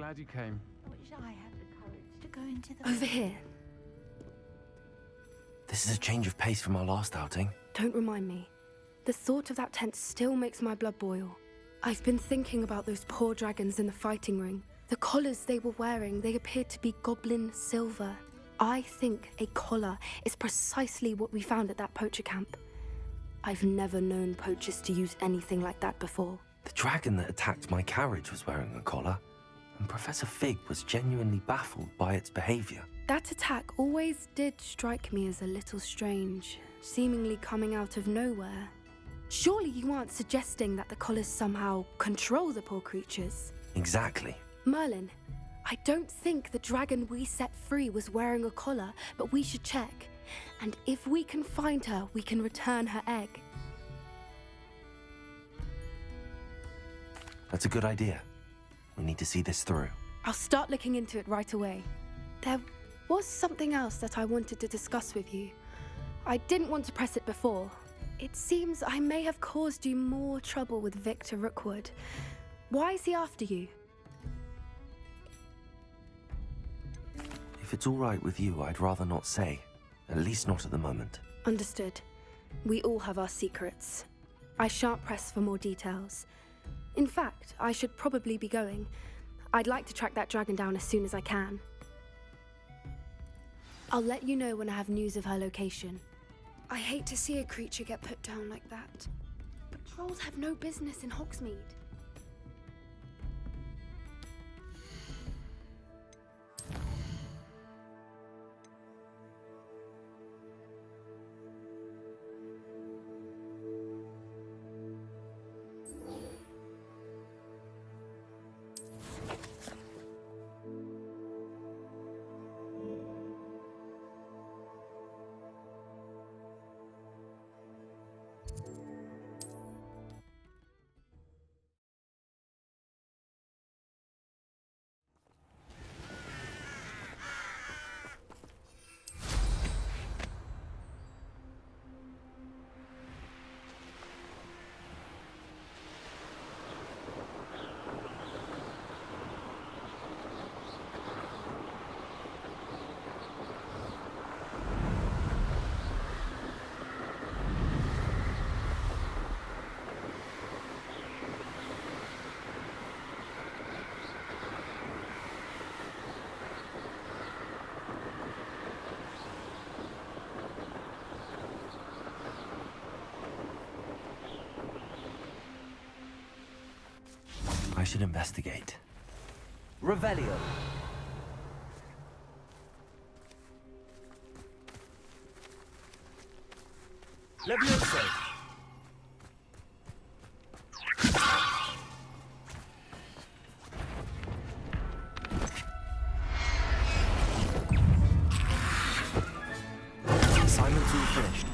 glad you came. I wish I had the courage to go into the... Over here. This is a change of pace from our last outing. Don't remind me. The thought of that tent still makes my blood boil. I've been thinking about those poor dragons in the fighting ring. The collars they were wearing, they appeared to be goblin silver. I think a collar is precisely what we found at that poacher camp. I've never known poachers to use anything like that before. The dragon that attacked my carriage was wearing a collar, and Professor Fig was genuinely baffled by its behavior. That attack always did strike me as a little strange, seemingly coming out of nowhere. Surely you aren't suggesting that the collars somehow control the poor creatures? Exactly. Merlin, I don't think the dragon we set free was wearing a collar, but we should check. And if we can find her, we can return her egg. That's a good idea. We need to see this through. I'll start looking into it right away. There was something else that I wanted to discuss with you. I didn't want to press it before. It seems I may have caused you more trouble with Victor Rookwood. Why is he after you? If it's all right with you, I'd rather not say. At least not at the moment. Understood. We all have our secrets. I shan't press for more details. In fact, I should probably be going. I'd like to track that dragon down as soon as I can. I'll let you know when I have news of her location. I hate to see a creature get put down like that. But trolls have no business in Hogsmeade. I should investigate. Revelio. Levioso. Assignment's all finished.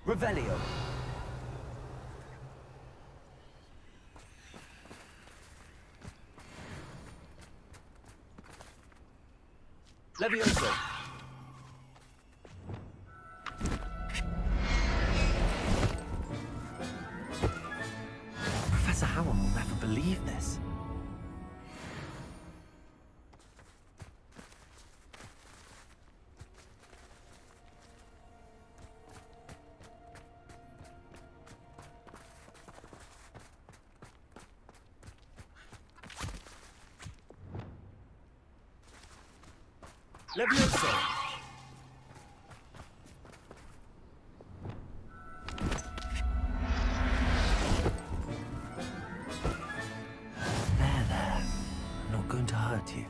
Revelio. Levioso. Professor Howard will never believe this. Levioso. There. I'm not going to hurt you.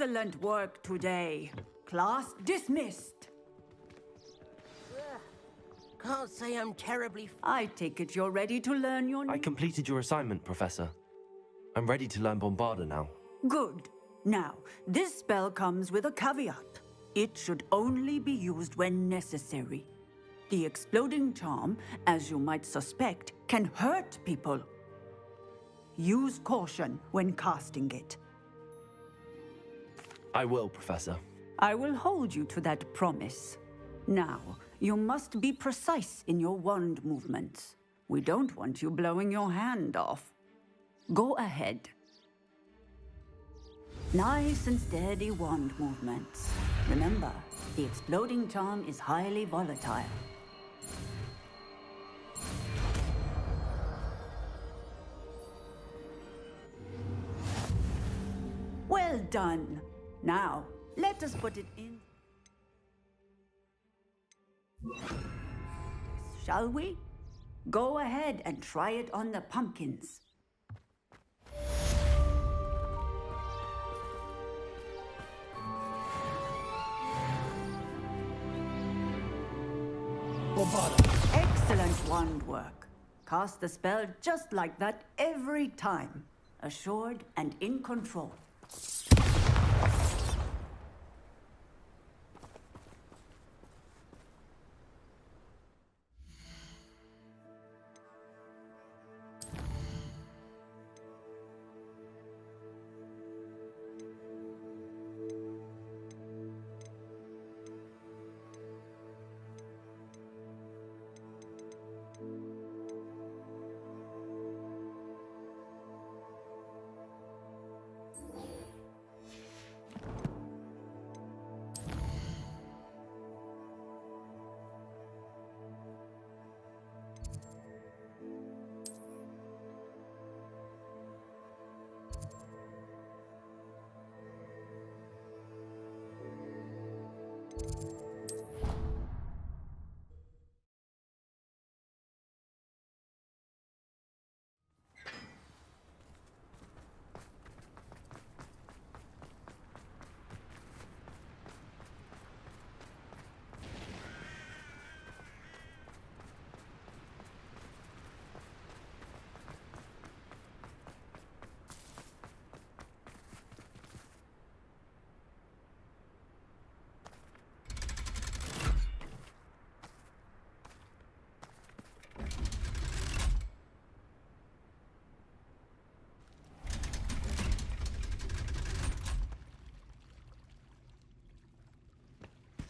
Excellent work today. Class dismissed. Can't say I'm terribly. I take it you're ready to learn your I completed your assignment, Professor. I'm ready to learn Bombarda now. Good. Now, this spell comes with a caveat. It should only be used when necessary. The exploding charm, as you might suspect, can hurt people. Use caution when casting it. I will, Professor. I will hold you to that promise. Now, you must be precise in your wand movements. We don't want you blowing your hand off. Go ahead. Nice and steady wand movements. Remember, the exploding charm is highly volatile. Well done. Now, let us put it in. Shall we? Go ahead and try it on the pumpkins. Excellent wand work. Cast the spell just like that every time. Assured and in control.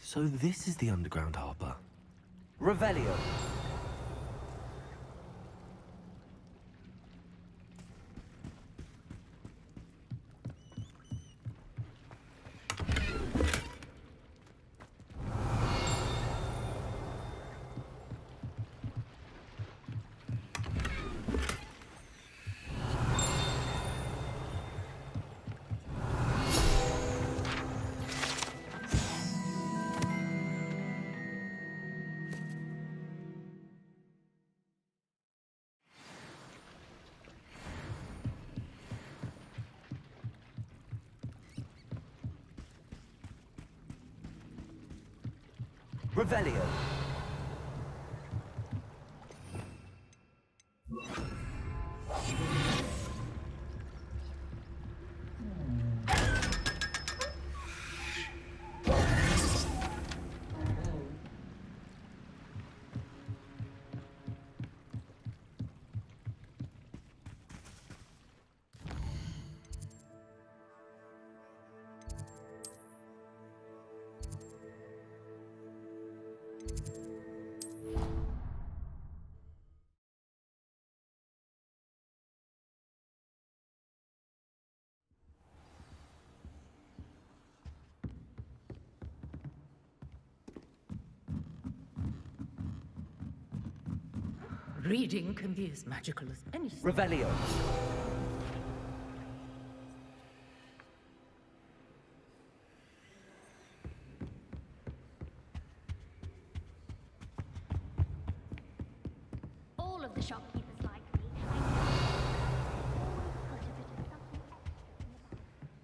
So this is the underground harbor. Revelio. Revelio. Reading can be as magical as anything. Revelio. All of the shopkeepers like me. I always put a bit of something extra in the bag.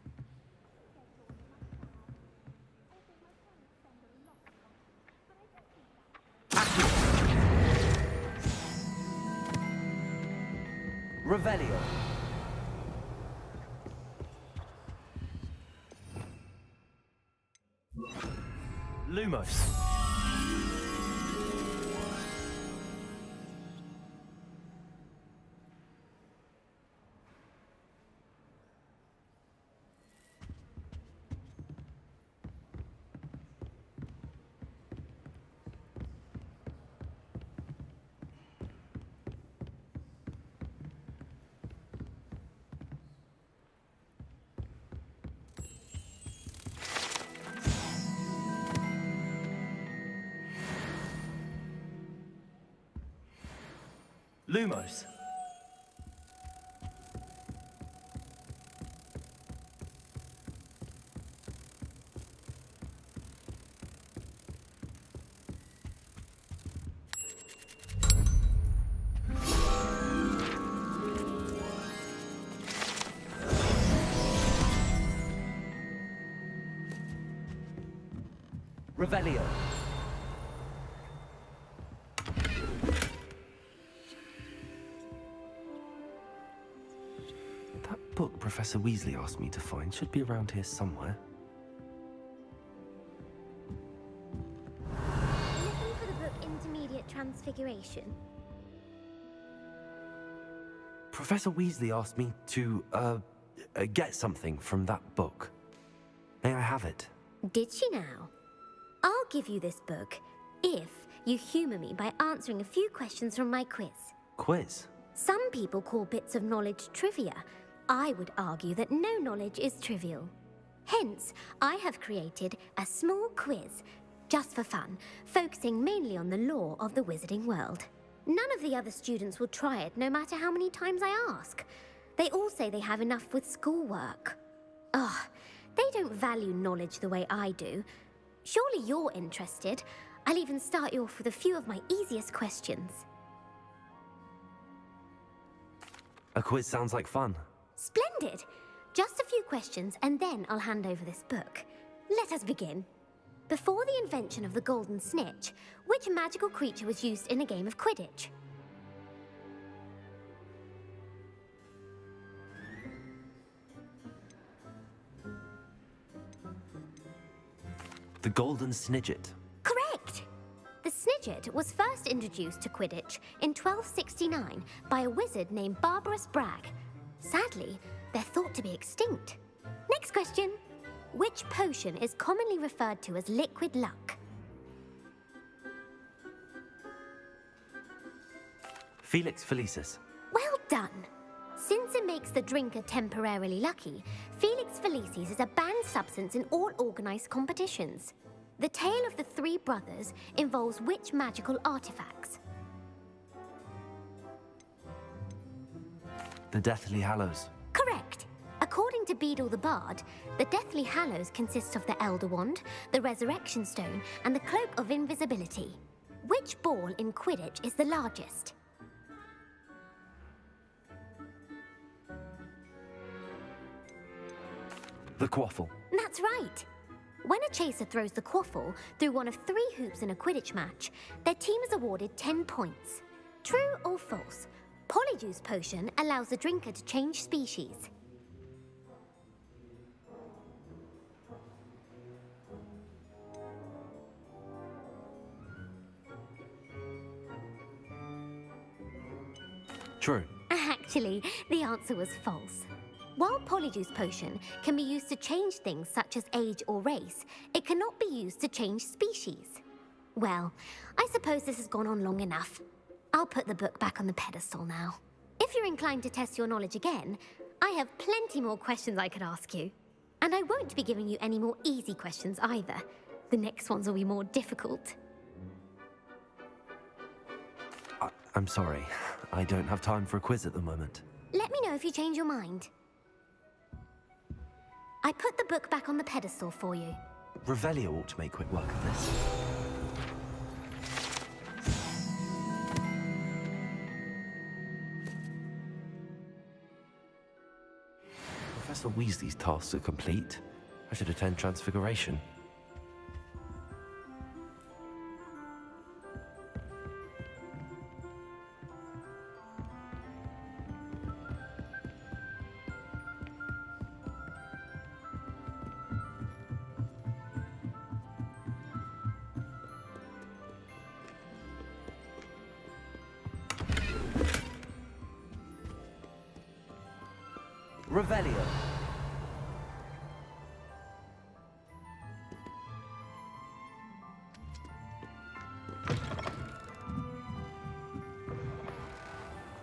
Revelio. Lumos. Lumos. Revelio. That book Professor Weasley asked me to find should be around here somewhere. Looking for the book Intermediate Transfiguration. Professor Weasley asked me to, get something from that book. May I have it? Did she now? I'll give you this book if you humour me by answering a few questions from my quiz. Quiz? Some people call bits of knowledge trivia. I would argue that no knowledge is trivial. Hence, I have created a small quiz, just for fun, focusing mainly on the lore of the wizarding world. None of the other students will try it, no matter how many times I ask. They all say they have enough with schoolwork. Ugh, they don't value knowledge the way I do. Surely you're interested. I'll even start you off with a few of my easiest questions. A quiz sounds like fun. Splendid! Just a few questions and then I'll hand over this book. Let us begin. Before the invention of the golden snitch, which magical creature was used in a game of Quidditch? The Golden Snidget. Correct! The Snidget was first introduced to Quidditch in 1269 by a wizard named Barbarous Bragg. Sadly, they're thought to be extinct. Next question. Which potion is commonly referred to as liquid luck? Felix Felicis. Well done! Since it makes the drinker temporarily lucky, Felix Felicis is a banned substance in all organized competitions. The tale of the three brothers involves which magical artifacts? The Deathly Hallows. Correct! According to Beadle the Bard, the Deathly Hallows consists of the Elder Wand, the Resurrection Stone, and the Cloak of Invisibility. Which ball in Quidditch is the largest? The Quaffle. That's right! When a chaser throws the quaffle through one of 3 hoops in a Quidditch match, their team is awarded 10 points. True or false? Polyjuice Potion allows the drinker to change species. True. Actually, the answer was false. While Polyjuice Potion can be used to change things such as age or race, it cannot be used to change species. Well, I suppose this has gone on long enough. I'll put the book back on the pedestal now. If you're inclined to test your knowledge again, I have plenty more questions I could ask you. And I won't be giving you any more easy questions either. The next ones will be more difficult. I'm sorry. I don't have time for a quiz at the moment. Let me know if you change your mind. I put the book back on the pedestal for you. Revelio ought to make quick work of this. Professor Weasley's tasks are complete. I should attend Transfiguration. Revelio.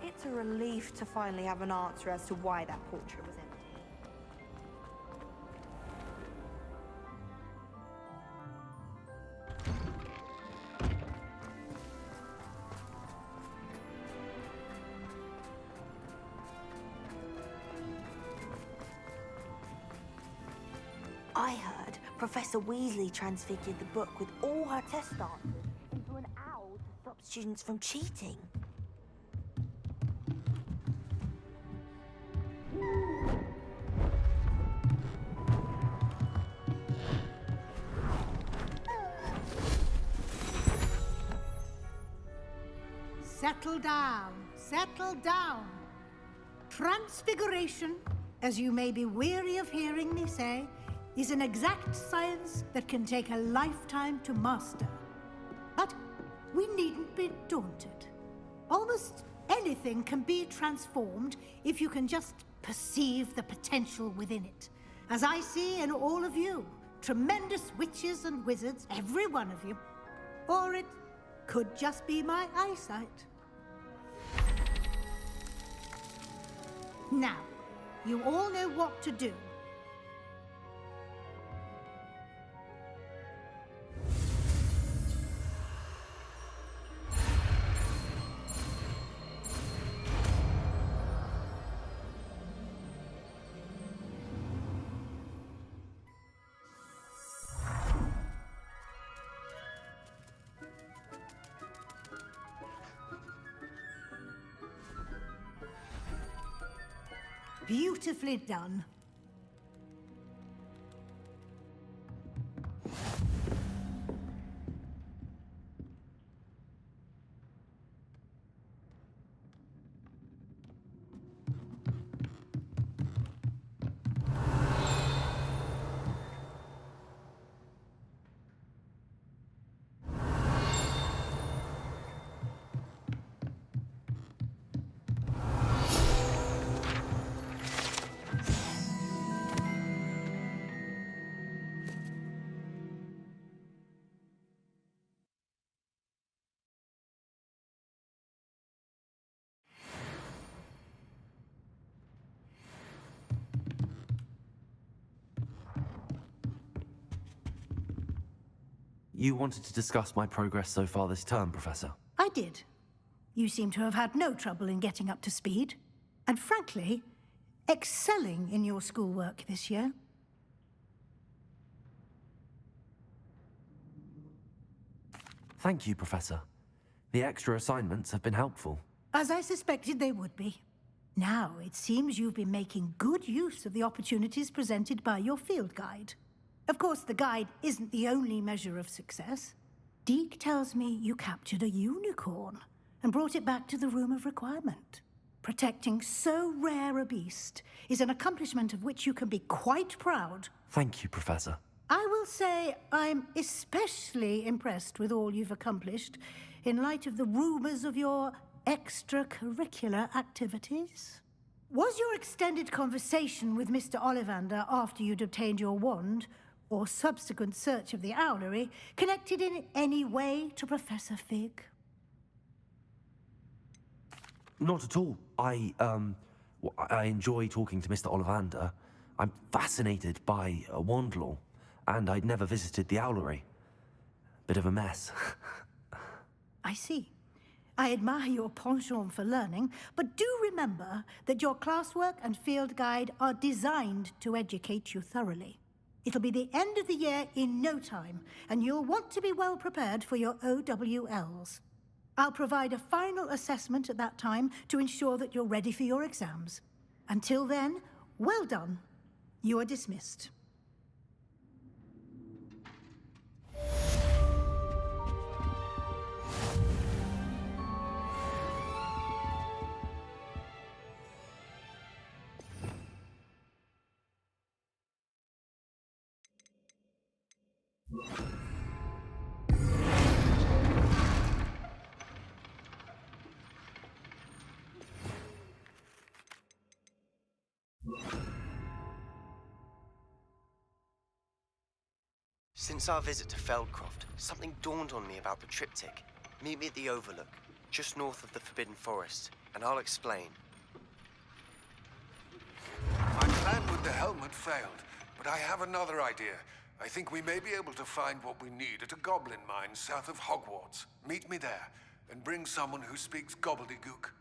It's a relief to finally have an answer as to why that portrait was empty. I heard Professor Weasley transfigured the book with all her test answers into an owl to stop students from cheating. Settle down, settle down. Transfiguration, as you may be weary of hearing me say, is an exact science that can take a lifetime to master. But we needn't be daunted. Almost anything can be transformed if you can just perceive the potential within it. As I see in all of you, tremendous witches and wizards, every one of you. Or it could just be my eyesight. Now, you all know what to do. Beautifully done. You wanted to discuss my progress so far this term, Professor? I did. You seem to have had no trouble in getting up to speed. And frankly, excelling in your schoolwork this year. Thank you, Professor. The extra assignments have been helpful. As I suspected they would be. Now, it seems you've been making good use of the opportunities presented by your field guide. Of course, the guide isn't the only measure of success. Deke tells me you captured a unicorn and brought it back to the Room of Requirement. Protecting so rare a beast is an accomplishment of which you can be quite proud. Thank you, Professor. I will say I'm especially impressed with all you've accomplished in light of the rumors of your extracurricular activities. Was your extended conversation with Mr. Ollivander after you'd obtained your wand, or subsequent search of the owlery, connected in any way to Professor Fig? Not at all. I enjoy talking to Mr. Ollivander. I'm fascinated by wand law, and I'd never visited the owlery. Bit of a mess. I see. I admire your penchant for learning, but do remember that your classwork and field guide are designed to educate you thoroughly. It'll be the end of the year in no time, and you'll want to be well prepared for your OWLs. I'll provide a final assessment at that time to ensure that you're ready for your exams. Until then, well done. You are dismissed. you Since our visit to Feldcroft, something dawned on me about the triptych. Meet me at the Overlook, just north of the Forbidden Forest, and I'll explain. My plan with the helmet failed, but I have another idea. I think we may be able to find what we need at a goblin mine south of Hogwarts. Meet me there, and bring someone who speaks gobbledygook.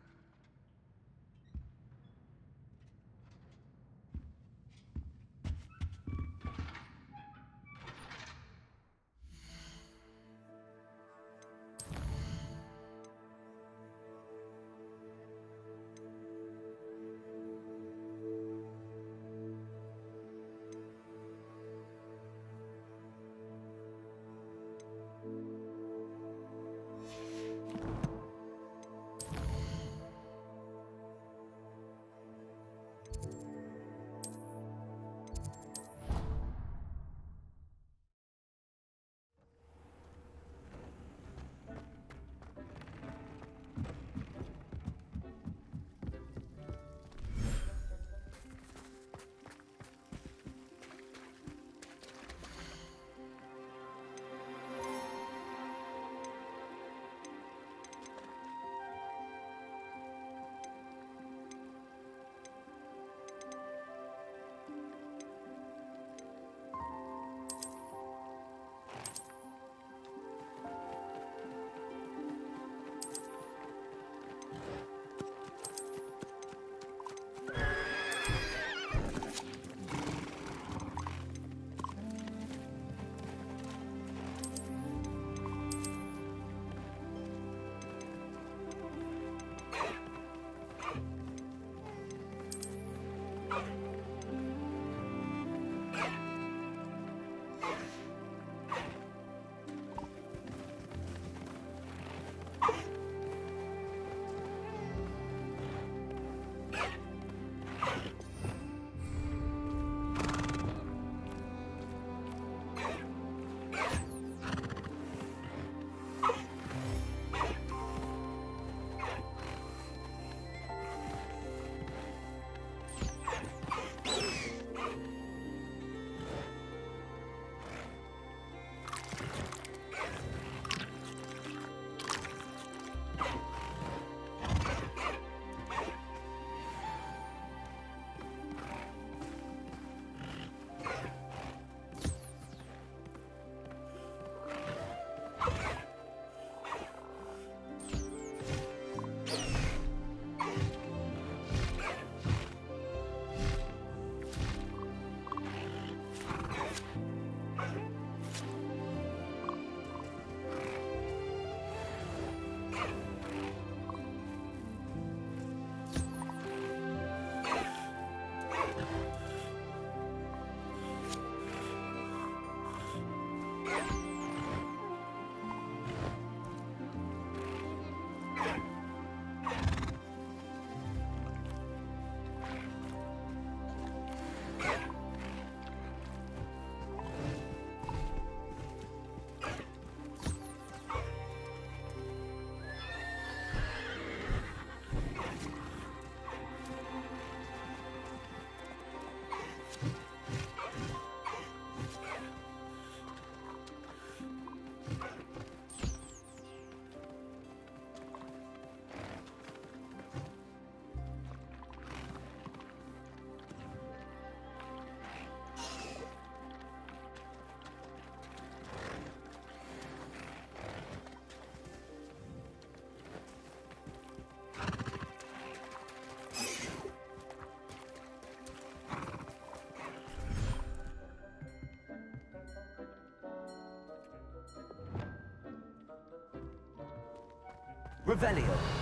Revelio.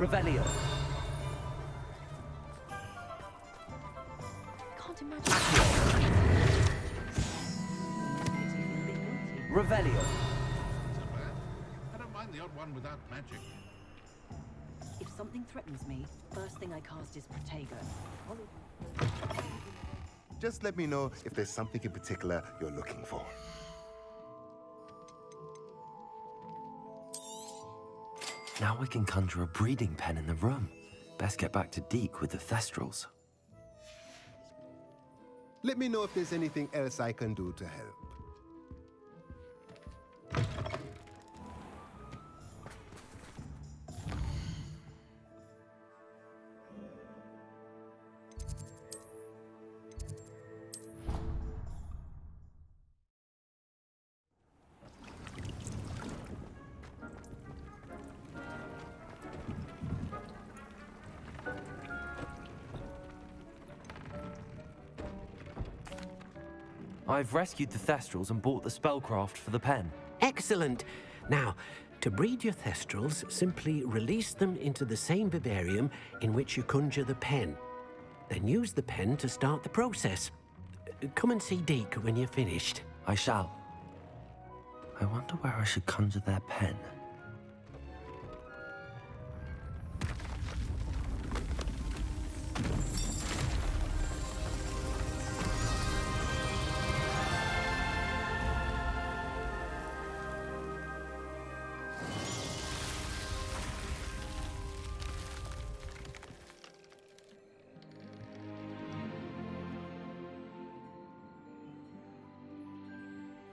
Revelio. Can't imagine. Revelio. I don't mind the odd one without magic. If something threatens me, first thing I cast is Protego. Just let me know if there's something in particular you're looking for. Now we can conjure a breeding pen in the room. Best get back to Deke with the Thestrals. Let me know if there's anything else I can do to help. I've rescued the Thestrals and bought the spellcraft for the pen. Excellent. Now, to breed your Thestrals, simply release them into the same vivarium in which you conjure the pen. Then use the pen to start the process. Come and see Deke when you're finished. I shall. I wonder where I should conjure their pen.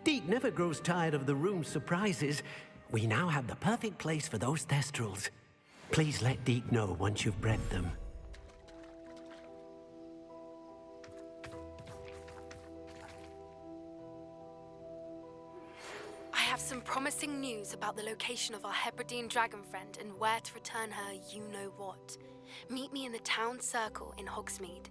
Deke never grows tired of the room's surprises. We now have the perfect place for those Thestrals. Please let Deke know once you've bred them. I have some promising news about the location of our Hebridean dragon friend and where to return her you-know-what. Meet me in the town circle in Hogsmeade.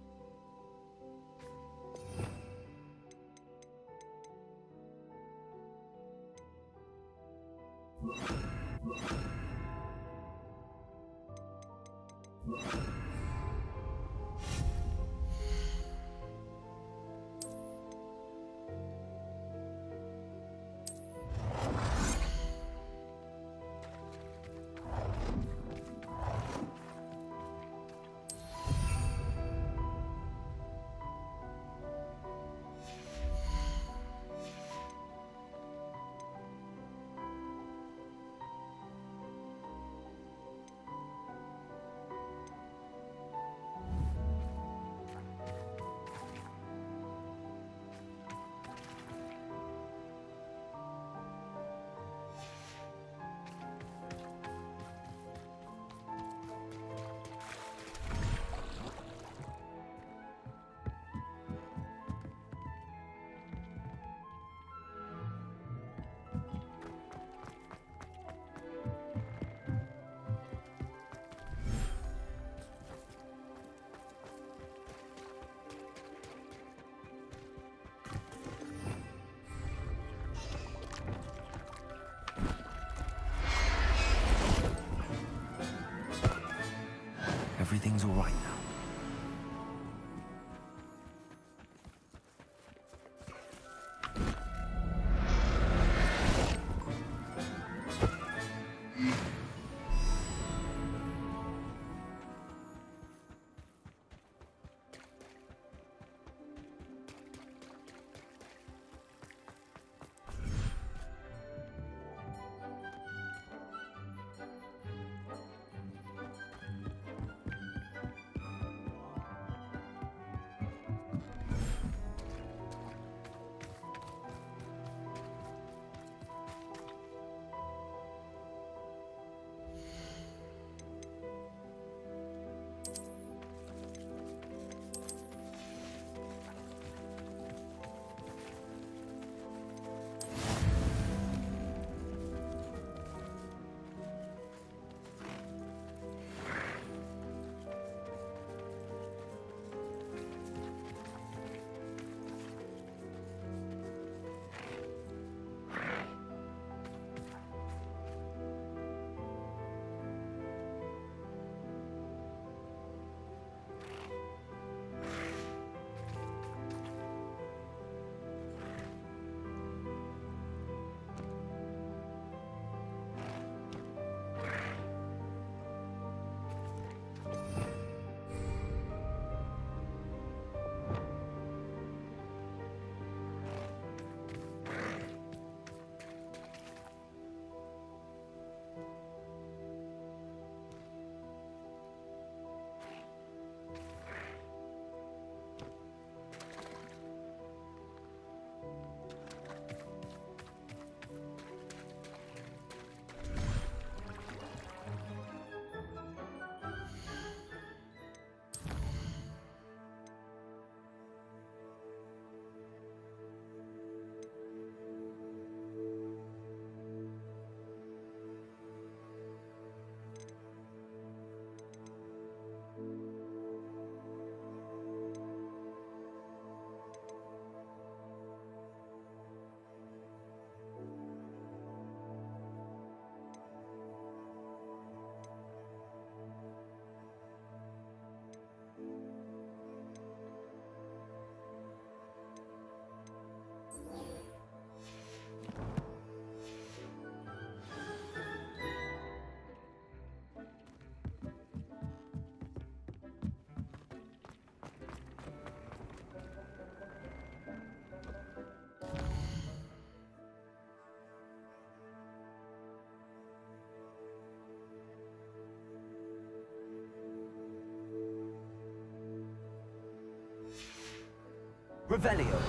Revelio.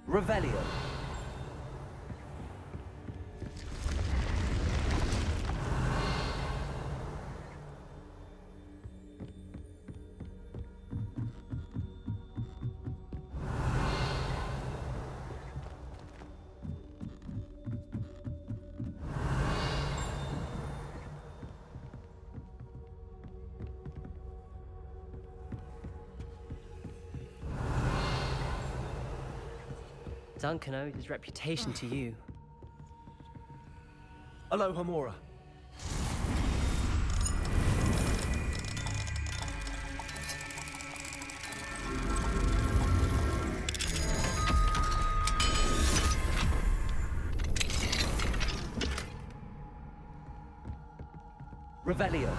Revelio. Duncan owed his reputation to you. Aloha, Mora. Revelio.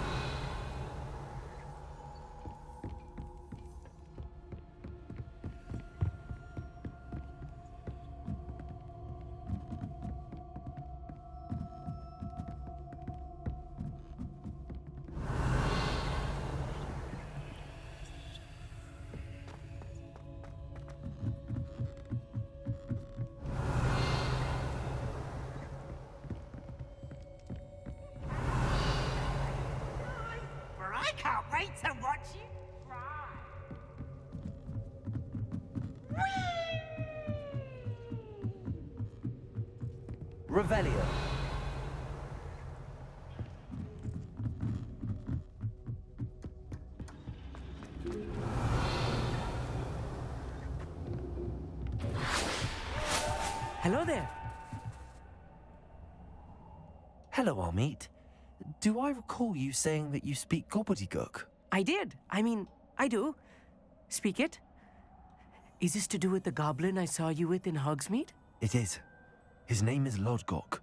I can't wait to watch you fly. Revelio. Hello there. Hello, Amit. Do I recall you saying that you speak gobbledygook? I did. I mean, I do. Speak it. Is this to do with the goblin I saw you with in Hogsmeade? It is. His name is Lodgok.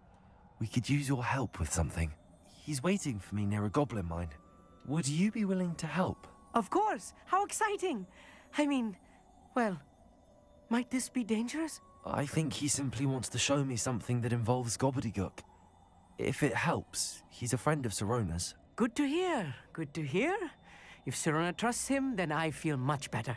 We could use your help with something. He's waiting for me near a goblin mine. Would you be willing to help? Of course. How exciting. I mean, well, might this be dangerous? I think he simply wants to show me something that involves gobbledygook. If it helps, he's a friend of Sirona's. Good to hear. Good to hear. If Sirona trusts him, then I feel much better.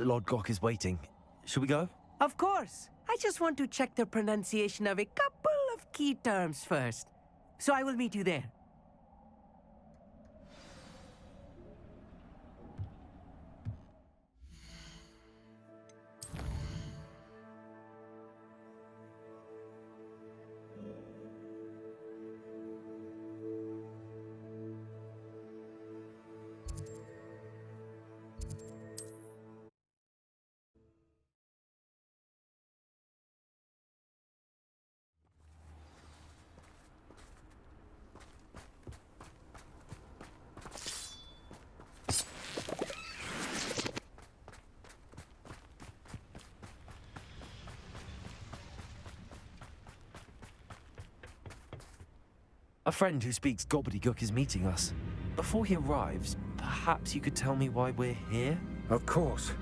Lodgok is waiting. Shall we go? Of course. I just want to check the pronunciation of a couple of key terms first. So I will meet you there. A friend who speaks gobbledygook is meeting us. Before he arrives, perhaps you could tell me why we're here? Of course.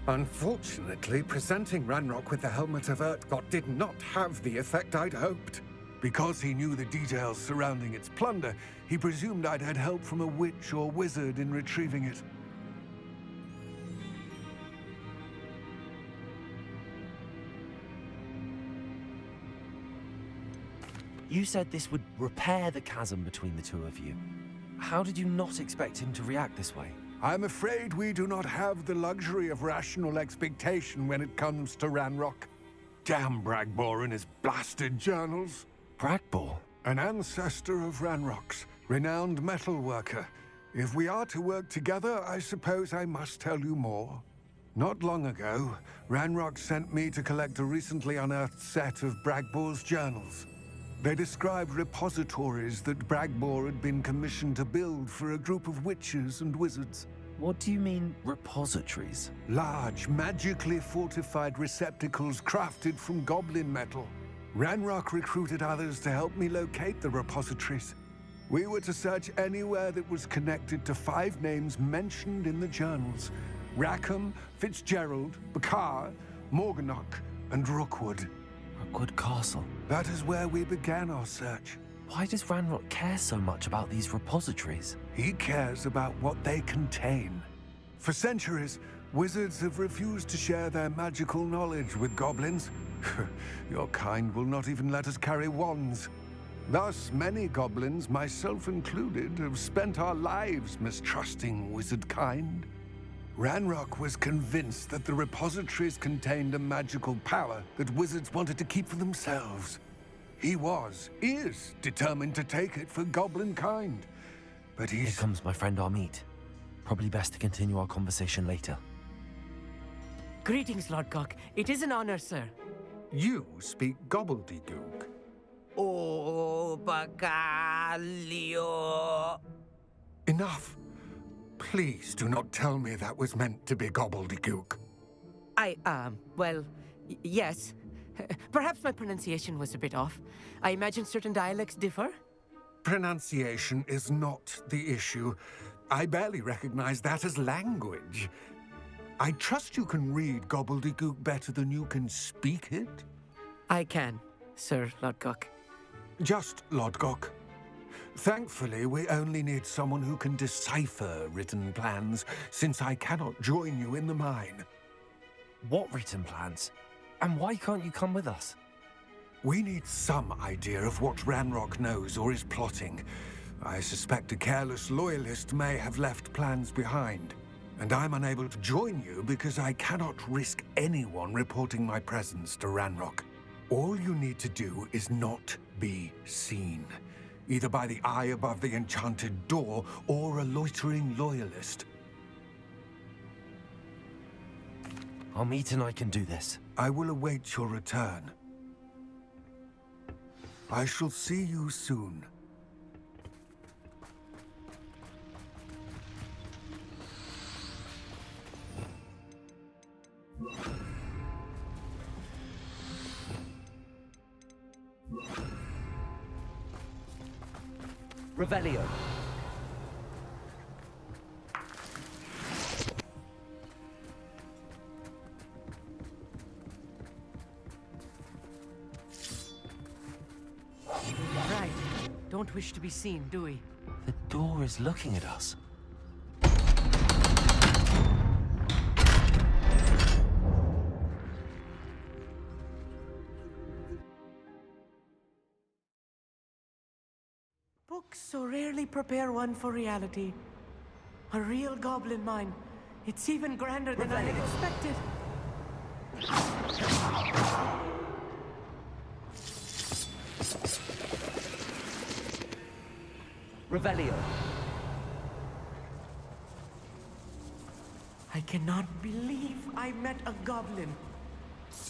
Unfortunately, presenting Ranrock with the Helmet of Urtkot did not have the effect I'd hoped. Because he knew the details surrounding its plunder, he presumed I'd had help from a witch or wizard in retrieving it. You said this would repair the chasm between the two of you. How did you not expect him to react this way? I'm afraid we do not have the luxury of rational expectation when it comes to Ranrock. Damn Bragbor and his blasted journals. Bragbor? An ancestor of Ranrock's, renowned metal worker. If we are to work together, I suppose I must tell you more. Not long ago, Ranrock sent me to collect a recently unearthed set of Bragbor's journals. They described repositories that Bragbor had been commissioned to build for a group of witches and wizards. What do you mean, repositories? Large, magically fortified receptacles crafted from goblin metal. Ranrock recruited others to help me locate the repositories. We were to search anywhere that was connected to 5 names mentioned in the journals. Rackham, Fitzgerald, Bakar, Morganach, and Rookwood. Rookwood Castle. That is where we began our search. Why does Ranrock care so much about these repositories? He cares about what they contain. For centuries, wizards have refused to share their magical knowledge with goblins. Your kind will not even let us carry wands. Thus, many goblins, myself included, have spent our lives mistrusting wizard kind. Ranrock was convinced that the repositories contained a magical power that wizards wanted to keep for themselves. He is determined to take it for goblin kind. But Here comes my friend Amit. Probably best to continue our conversation later. Greetings, Lord Cock. It is an honor, sir. You speak gobbledygook. Oh, Bacalio. Enough. Please do not tell me that was meant to be gobbledygook. Well, yes. Perhaps my pronunciation was a bit off. I imagine certain dialects differ. Pronunciation is not the issue. I barely recognize that as language. I trust you can read gobbledygook better than you can speak it? I can, Sir Lodgok. Just Lodgok. Thankfully, we only need someone who can decipher written plans, since I cannot join you in the mine. What written plans? And why can't you come with us? We need some idea of what Ranrock knows or is plotting. I suspect a careless loyalist may have left plans behind. And I'm unable to join you because I cannot risk anyone reporting my presence to Ranrock. All you need to do is not be seen, either by the eye above the enchanted door or a loitering loyalist. Amit and I can do this. I will await your return. I shall see you soon. Revelio. Right. Don't wish to be seen, do we? The door is looking at us. Books so rarely prepare one for reality. A real goblin mine. It's even grander than I had expected. Revelio. I cannot believe I met a goblin.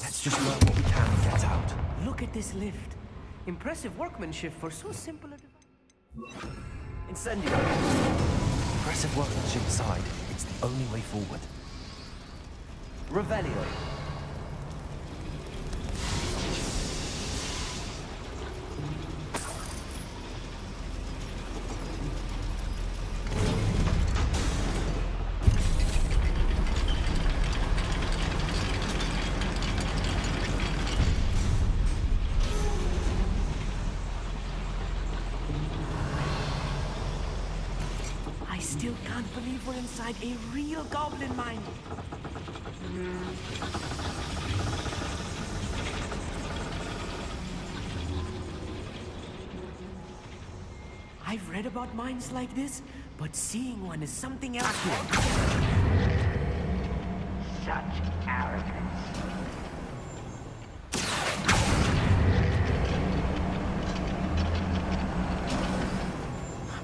Let's just learn what we can and get out. Look at this lift. Impressive workmanship for so simple a device. Incendio. Impressive workmanship aside, it's the only way forward. Revelio. I still can't believe we're inside a real goblin mine. I've read about mines like this, but seeing one is something else. Such arrogance.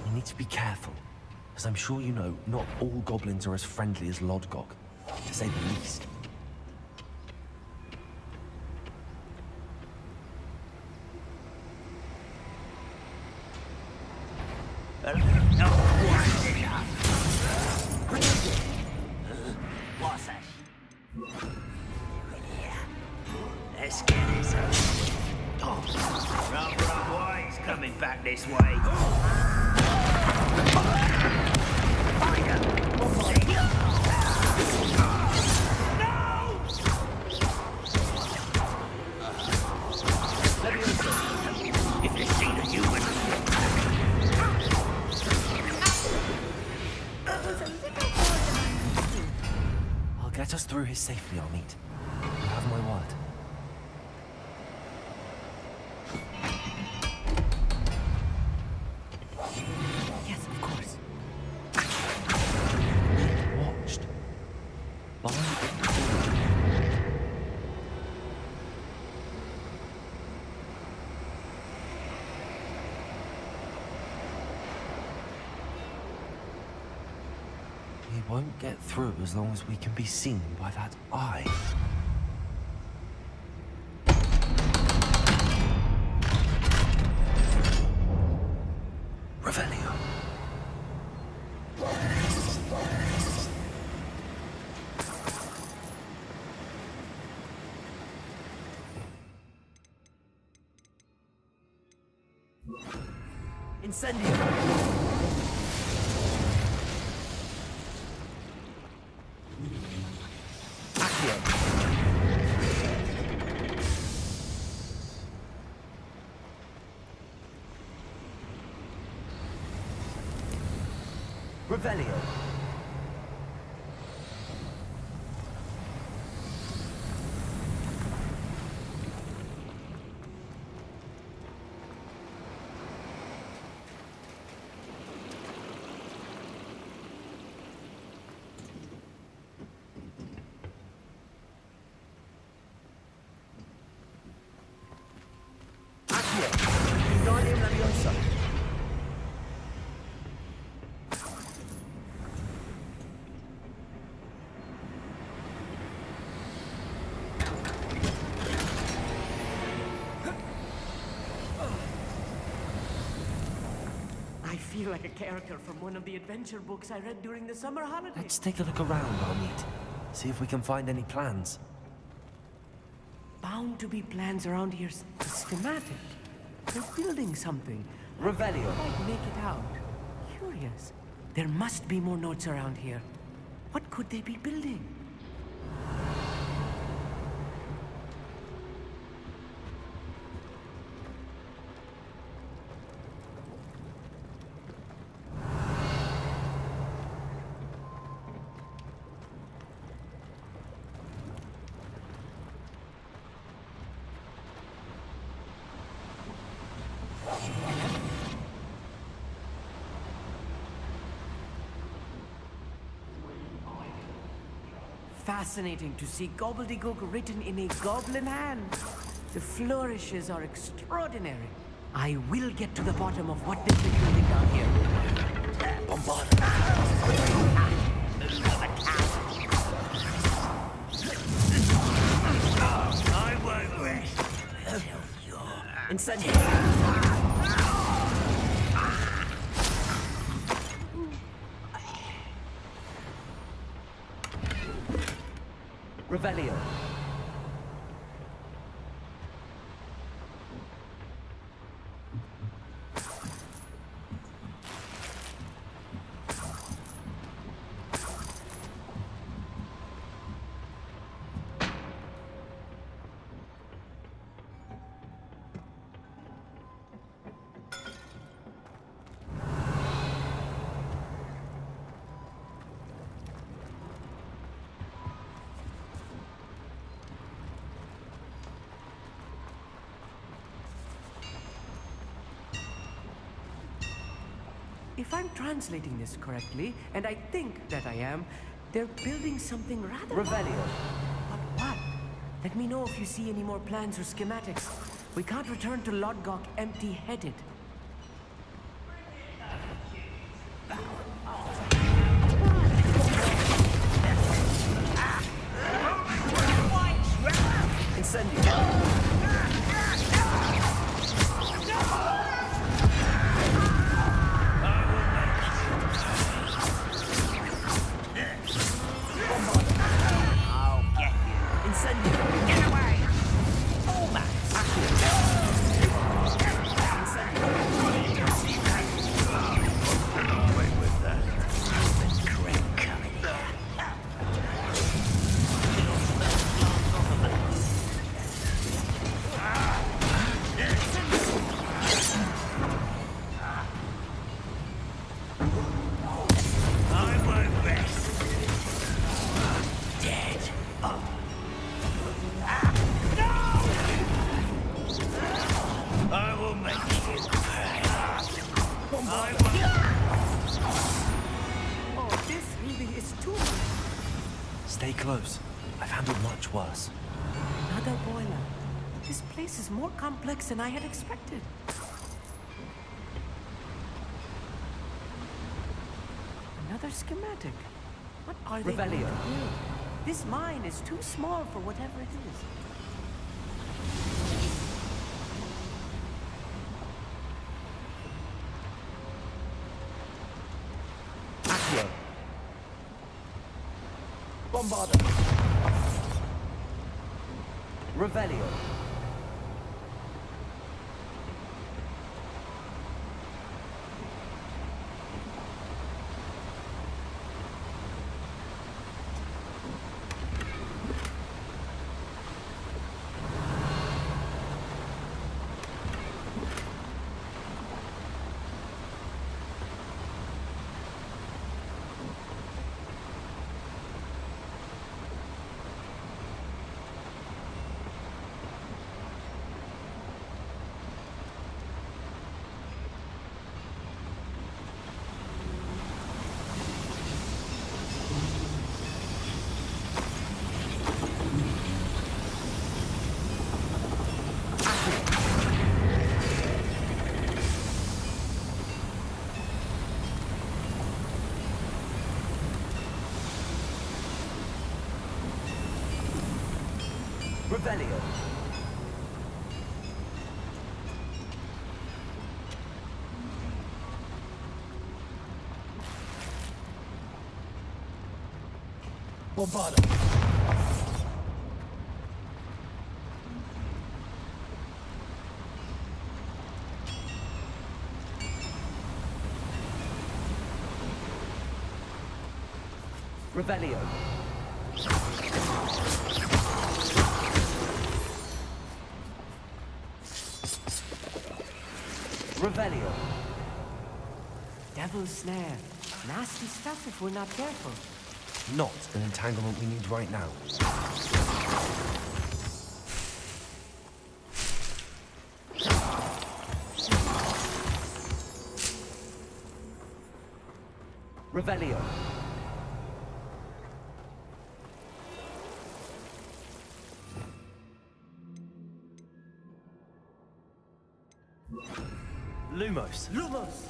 We need to be careful. As I'm sure you know, not all goblins are as friendly as Lodgok, to say the least. What's that? Let's get this over. Why he's coming back this way? If you see the human. I'll get us through his safely, Amit. You have my word. Yes, of course. Watched. By we won't get through as long as we can be seen by that eye. Revelio. Incendio. Revelio. Accio. Wingardium Leviosa. I feel like a character from one of the adventure books I read during the summer holidays. Let's take a look around, Amit. See if we can find any plans. Bound to be plans around here. A schematic. They're building something. Revelio. I'd make it out. Curious. There must be more notes around here. What could they be building? Fascinating to see gobbledygook written in a goblin hand. The flourishes are extraordinary. I will get to the bottom of what they've been building down here. I won't rest until you're... Incendio. Revelio. If I'm translating this correctly, and I think that I am, they're building something rather... Revelio. But what? Let me know if you see any more plans or schematics. We can't return to Lodgok empty-headed. Incendio. I'll get you. Incendio. Get away! All back. Stay close. I've handled much worse. Another boiler. This place is more complex than I had expected. Another schematic. What are they going to Revelio. build? This mine is too small for whatever it is. Accio. Bombarda. Revelio. Revelio. Bombarda. Revelio. Revelio. Devil's snare. Nasty stuff if we're not careful. Not an entanglement we need right now. Revelio. Lumos. Lumos!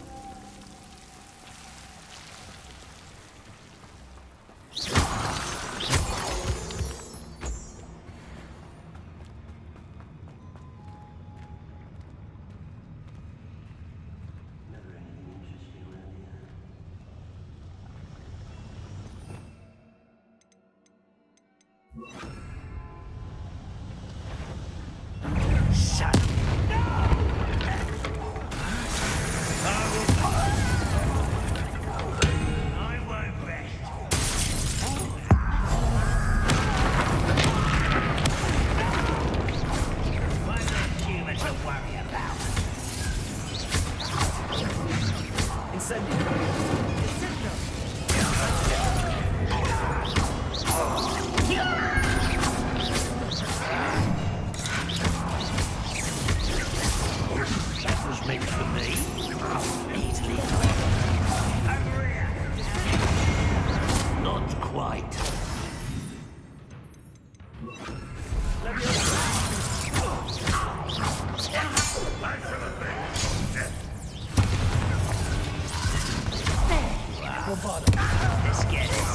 Let's get this.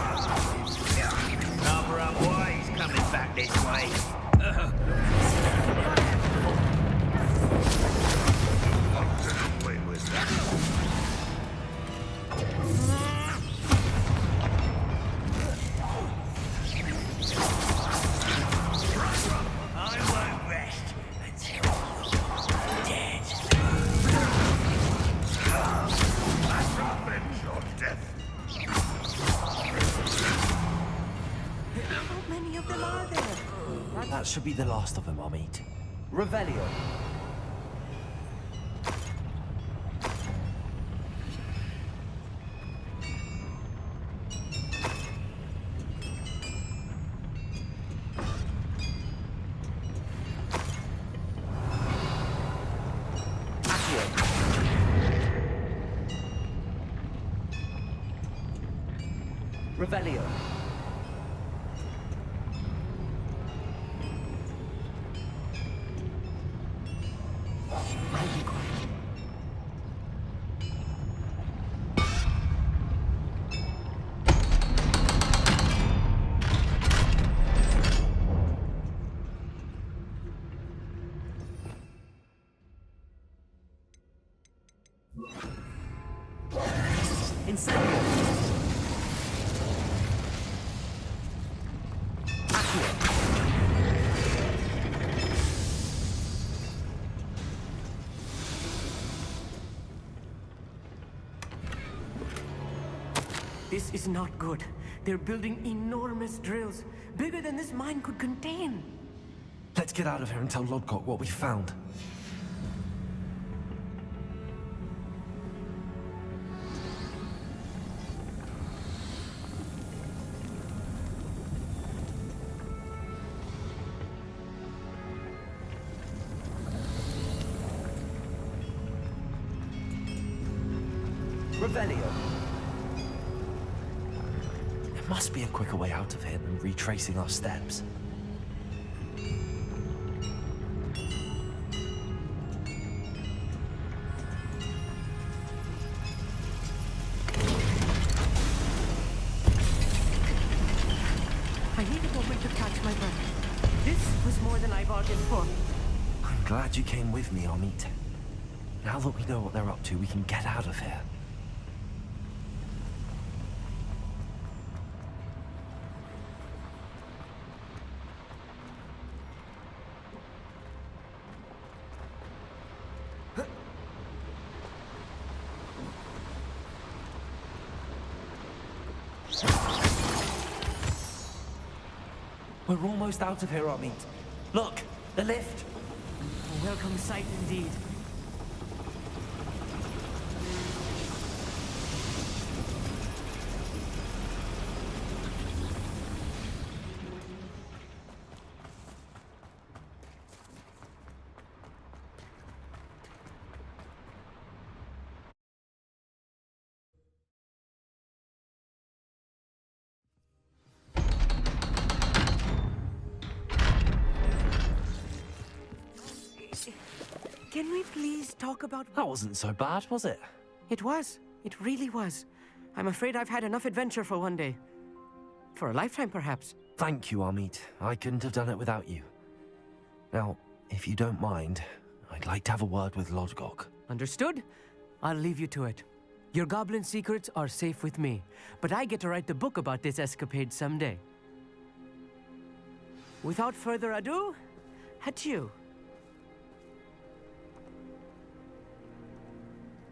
Cover up, why he's coming back this way. I won't rest until you're dead. That's revenge or death. How many of them are there? That should be the last of them I'll meet. Revelio. Revelio. I'll be quiet. This is not good. They're building enormous drills, bigger than this mine could contain. Let's get out of here and tell Lodgok what we found. Revelio. There must be a quicker way out of here than retracing our steps. I need a moment to catch my breath. This was more than I bargained for. I'm glad you came with me, Amit. Now that we know what they're up to, we can get out of here. We're almost out of here, Amit. Look, the lift. A welcome sight indeed. Can we please talk about... That wasn't so bad, was it? It was. It really was. I'm afraid I've had enough adventure for one day. For a lifetime, perhaps. Thank you, Amit. I couldn't have done it without you. Now, if you don't mind, I'd like to have a word with Lodgok. Understood? I'll leave you to it. Your goblin secrets are safe with me, but I get to write the book about this escapade someday. Without further ado, adieu.